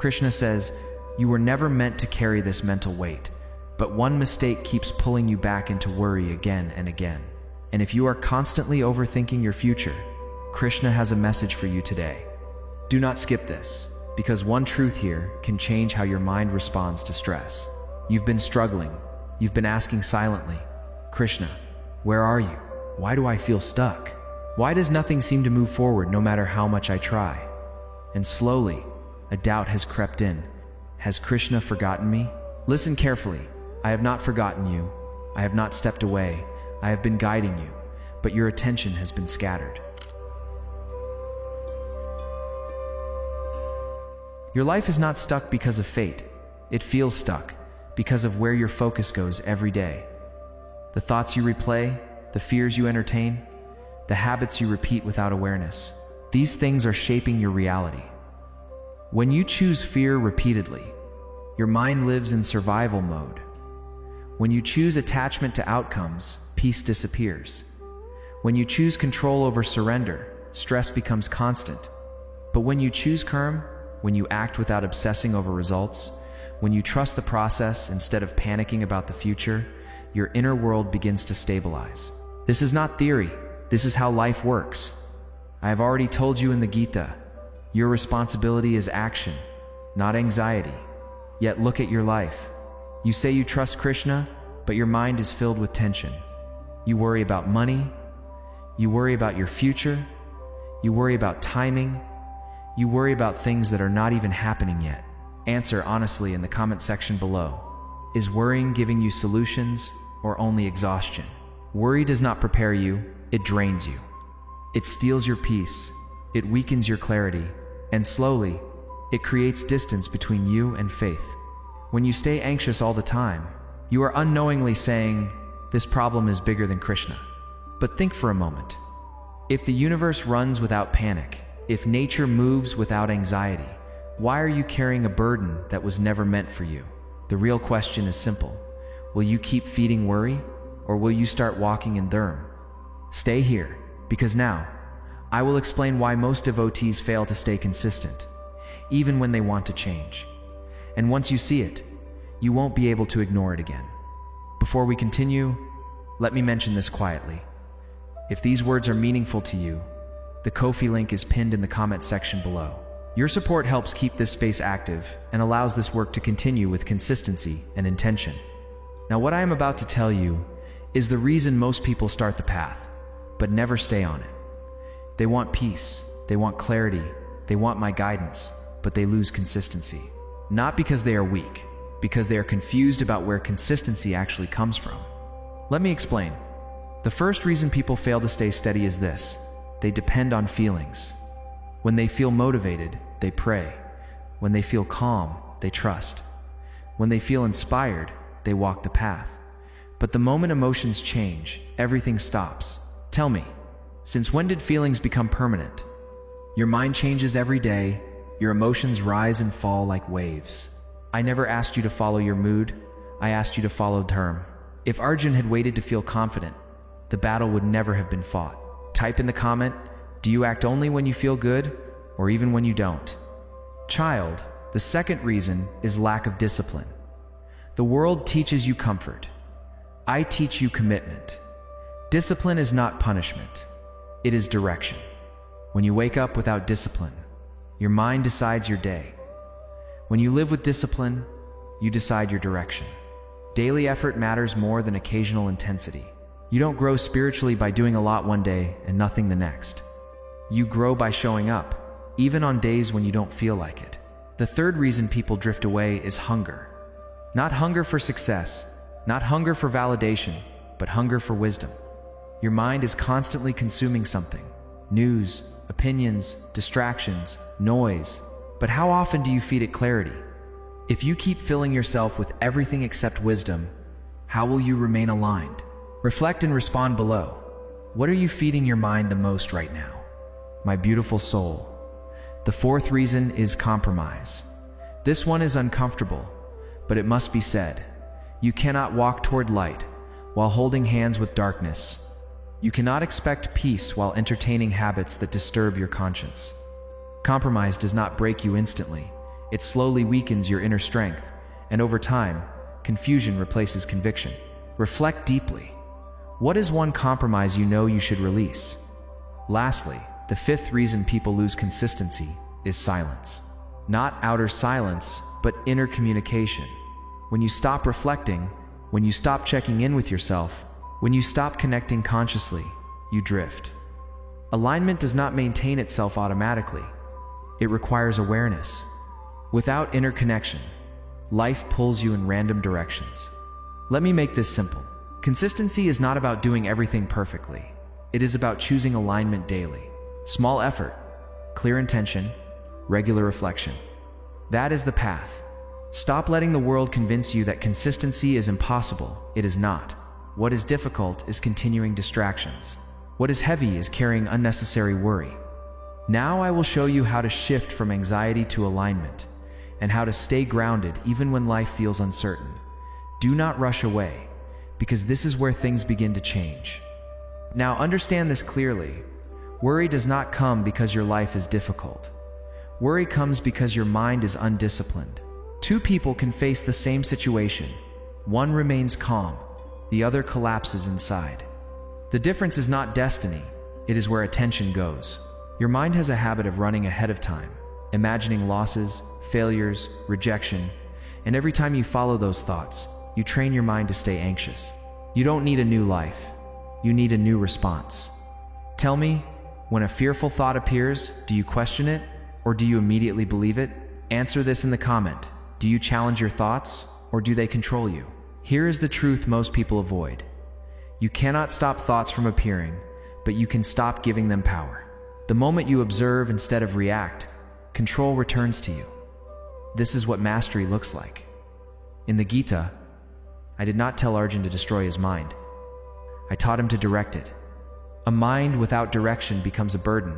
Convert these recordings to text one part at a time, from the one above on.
Krishna says, you were never meant to carry this mental weight, but one mistake keeps pulling you back into worry again and again. And if you are constantly overthinking your future, Krishna has a message for you today. Do not skip this, because one truth here can change how your mind responds to stress. You've been struggling. You've been asking silently, Krishna, where are you? Why do I feel stuck? Why does nothing seem to move forward no matter how much I try? And slowly, a doubt has crept in. Has Krishna forgotten me? Listen carefully. I have not forgotten you. I have not stepped away. I have been guiding you, but your attention has been scattered. Your life is not stuck because of fate. It feels stuck because of where your focus goes every day. The thoughts you replay, the fears you entertain, the habits you repeat without awareness. These things are shaping your reality. When you choose fear repeatedly, your mind lives in survival mode. When you choose attachment to outcomes, peace disappears. When you choose control over surrender, stress becomes constant. But when you choose calm, when you act without obsessing over results, when you trust the process instead of panicking about the future, your inner world begins to stabilize. This is not theory. This is how life works. I have already told you in the Gita, your responsibility is action, not anxiety. Yet look at your life. You say you trust Krishna, but your mind is filled with tension. You worry about money. You worry about your future. You worry about timing. You worry about things that are not even happening yet. Answer honestly in the comment section below. Is worrying giving you solutions or only exhaustion? Worry does not prepare you, it drains you. It steals your peace, it weakens your clarity, and slowly, it creates distance between you and faith. When you stay anxious all the time, you are unknowingly saying, this problem is bigger than Krishna. But think for a moment. If the universe runs without panic, if nature moves without anxiety, why are you carrying a burden that was never meant for you? The real question is simple. Will you keep feeding worry, or will you start walking in dharma? Stay here, because now, I will explain why most devotees fail to stay consistent, even when they want to change. And once you see it, you won't be able to ignore it again. Before we continue, let me mention this quietly. If these words are meaningful to you, the Ko-fi link is pinned in the comment section below. Your support helps keep this space active and allows this work to continue with consistency and intention. Now, what I am about to tell you is the reason most people start the path, but never stay on it. They want peace, they want clarity, they want my guidance, but they lose consistency. Not because they are weak, because they are confused about where consistency actually comes from. Let me explain. The first reason people fail to stay steady is this: they depend on feelings. When they feel motivated, they pray. When they feel calm, they trust. When they feel inspired, they walk the path. But the moment emotions change, everything stops. Tell me, since when did feelings become permanent? Your mind changes every day. Your emotions rise and fall like waves. I never asked you to follow your mood. I asked you to follow dharma. If Arjun had waited to feel confident, the battle would never have been fought. Type in the comment, do you act only when you feel good, or even when you don't? Child, the second reason is lack of discipline. The world teaches you comfort. I teach you commitment. Discipline is not punishment. It is direction. When you wake up without discipline, your mind decides your day. When you live with discipline, you decide your direction. Daily effort matters more than occasional intensity. You don't grow spiritually by doing a lot one day and nothing the next. You grow by showing up, even on days when you don't feel like it. The third reason people drift away is hunger. Not hunger for success, not hunger for validation, but hunger for wisdom. Your mind is constantly consuming something: news, opinions, distractions, noise. But how often do you feed it clarity? If you keep filling yourself with everything except wisdom, how will you remain aligned? Reflect and respond below. What are you feeding your mind the most right now? My beautiful soul. The fourth reason is compromise. This one is uncomfortable, but it must be said. You cannot walk toward light while holding hands with darkness. You cannot expect peace while entertaining habits that disturb your conscience. Compromise does not break you instantly. It slowly weakens your inner strength, and over time, confusion replaces conviction. Reflect deeply. What is one compromise you know you should release? Lastly, the fifth reason people lose consistency is silence. Not outer silence, but inner communication. When you stop reflecting, when you stop checking in with yourself, when you stop connecting consciously, you drift. Alignment does not maintain itself automatically. It requires awareness. Without inner connection, life pulls you in random directions. Let me make this simple. Consistency is not about doing everything perfectly. It is about choosing alignment daily. Small effort, clear intention, regular reflection. That is the path. Stop letting the world convince you that consistency is impossible. It is not. What is difficult is continuing distractions. What is heavy is carrying unnecessary worry. Now I will show you how to shift from anxiety to alignment, and how to stay grounded even when life feels uncertain. Do not rush away, because this is where things begin to change. Now understand this clearly. Worry does not come because your life is difficult. Worry comes because your mind is undisciplined. Two people can face the same situation. One remains calm, the other collapses inside. The difference is not destiny, it is where attention goes. Your mind has a habit of running ahead of time, imagining losses, failures, rejection, and every time you follow those thoughts, you train your mind to stay anxious. You don't need a new life, you need a new response. Tell me, when a fearful thought appears, do you question it, or do you immediately believe it? Answer this in the comment. Do you challenge your thoughts, or do they control you? Here is the truth most people avoid. You cannot stop thoughts from appearing, but you can stop giving them power. The moment you observe instead of react, control returns to you. This is what mastery looks like. In the Gita, I did not tell Arjun to destroy his mind. I taught him to direct it. A mind without direction becomes a burden.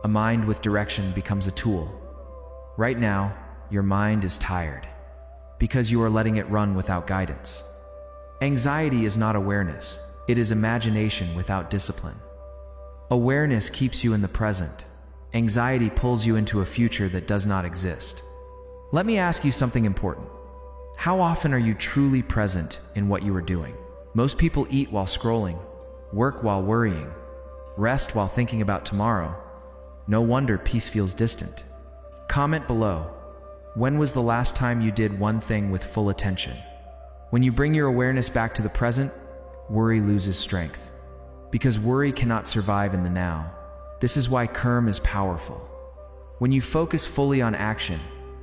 A mind with direction becomes a tool. Right now, your mind is tired because you are letting it run without guidance. Anxiety is not awareness. It is imagination without discipline. Awareness keeps you in the present. Anxiety pulls you into a future that does not exist. Let me ask you something important. How often are you truly present in what you are doing? Most people eat while scrolling, work while worrying, rest while thinking about tomorrow. No wonder peace feels distant. Comment below. When was the last time you did one thing with full attention? When you bring your awareness back to the present, worry loses strength. Because worry cannot survive in the now. This is why Kurm is powerful. When you focus fully on action,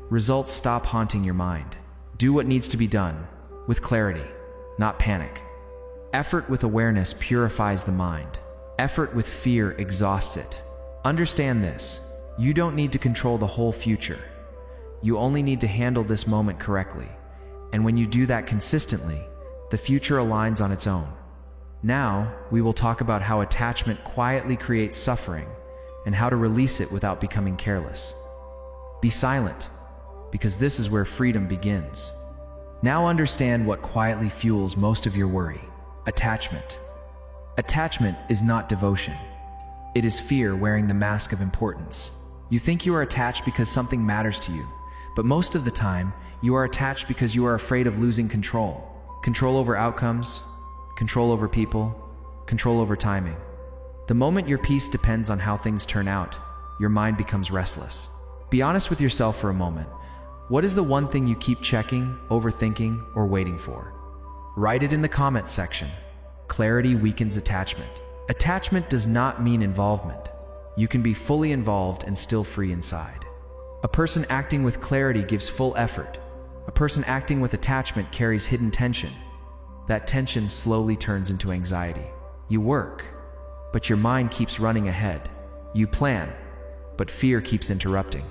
results stop haunting your mind. Do what needs to be done, with clarity, not panic. Effort with awareness purifies the mind. Effort with fear exhausts it. Understand this. You don't need to control the whole future. You only need to handle this moment correctly. And when you do that consistently, the future aligns on its own. Now, we will talk about how attachment quietly creates suffering and how to release it without becoming careless. Be silent, because this is where freedom begins. Now understand what quietly fuels most of your worry. Attachment. Attachment is not devotion. It is fear wearing the mask of importance. You think you are attached because something matters to you, but most of the time, you are attached because you are afraid of losing control. Control over outcomes, control over people, control over timing. The moment your peace depends on how things turn out, your mind becomes restless. Be honest with yourself for a moment. What is the one thing you keep checking, overthinking, or waiting for? Write it in the comment section. Clarity weakens attachment. Attachment does not mean involvement. You can be fully involved and still free inside. A person acting with clarity gives full effort. A person acting with attachment carries hidden tension. That tension slowly turns into anxiety. You work, but your mind keeps running ahead. You plan, but fear keeps interrupting.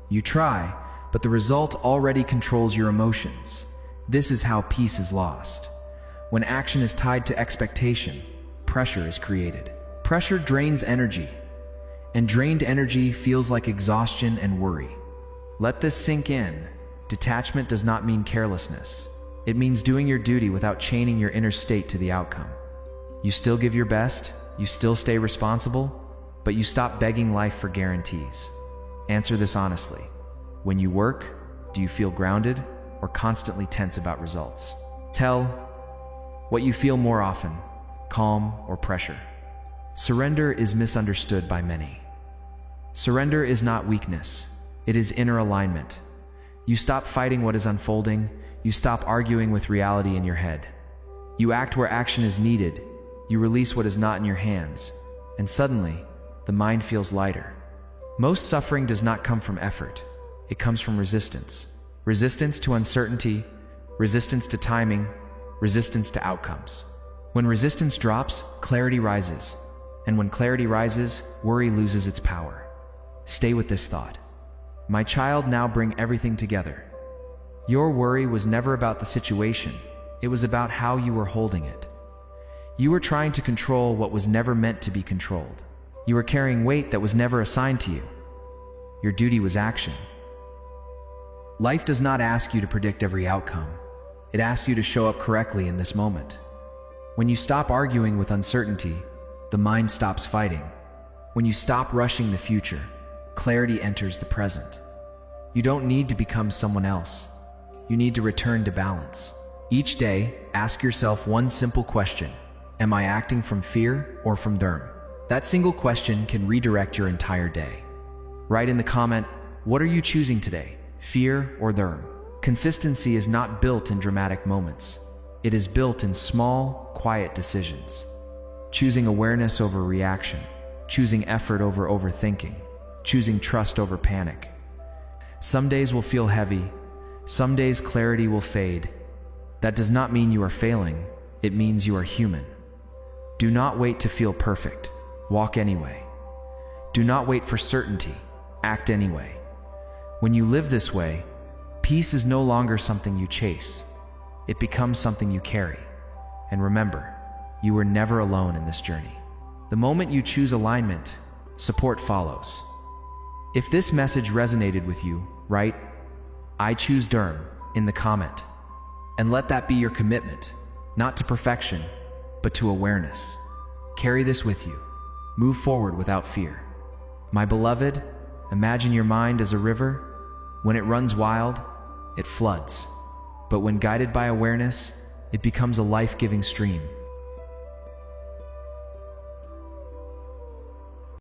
You try, but the result already controls your emotions. This is how peace is lost. When action is tied to expectation, pressure is created. Pressure drains energy, and drained energy feels like exhaustion and worry. Let this sink in. Detachment does not mean carelessness. It means doing your duty without chaining your inner state to the outcome. You still give your best, you still stay responsible, but you stop begging life for guarantees. Answer this honestly. When you work, Do you feel grounded or constantly tense about results? Tell what you feel more often, calm or pressure. Surrender is misunderstood by many. Surrender is not weakness, it is inner alignment. You stop fighting what is unfolding, you stop arguing with reality in your head. You act where action is needed, you release what is not in your hands, and suddenly, the mind feels lighter. Most suffering does not come from effort, it comes from resistance. Resistance to uncertainty, resistance to timing, resistance to outcomes. When resistance drops, clarity rises. And when clarity rises, worry loses its power. Stay with this thought. My child, now bring everything together. Your worry was never about the situation, it was about how you were holding it. You were trying to control what was never meant to be controlled. You were carrying weight that was never assigned to you. Your duty was action. Life does not ask you to predict every outcome. It asks you to show up correctly in this moment. When you stop arguing with uncertainty, the mind stops fighting. When you stop rushing the future, clarity enters the present. You don't need to become someone else. You need to return to balance. Each day, ask yourself one simple question. Am I acting from fear or from dharma? That single question can redirect your entire day. Write in the comment, what are you choosing today? Fear or dharma? Consistency is not built in dramatic moments. It is built in small, quiet decisions. Choosing awareness over reaction, choosing effort over overthinking, choosing trust over panic. Some days will feel heavy, some days clarity will fade. That does not mean you are failing, it means you are human. Do not wait to feel perfect, walk anyway. Do not wait for certainty, act anyway. When you live this way, peace is no longer something you chase, it becomes something you carry. And remember, you were never alone in this journey. The moment you choose alignment, support follows. If this message resonated with you, write, I choose dharma in the comment. And let that be your commitment, not to perfection, but to awareness. Carry this with you. Move forward without fear. My beloved, imagine your mind as a river. When it runs wild, it floods. But when guided by awareness, it becomes a life-giving stream.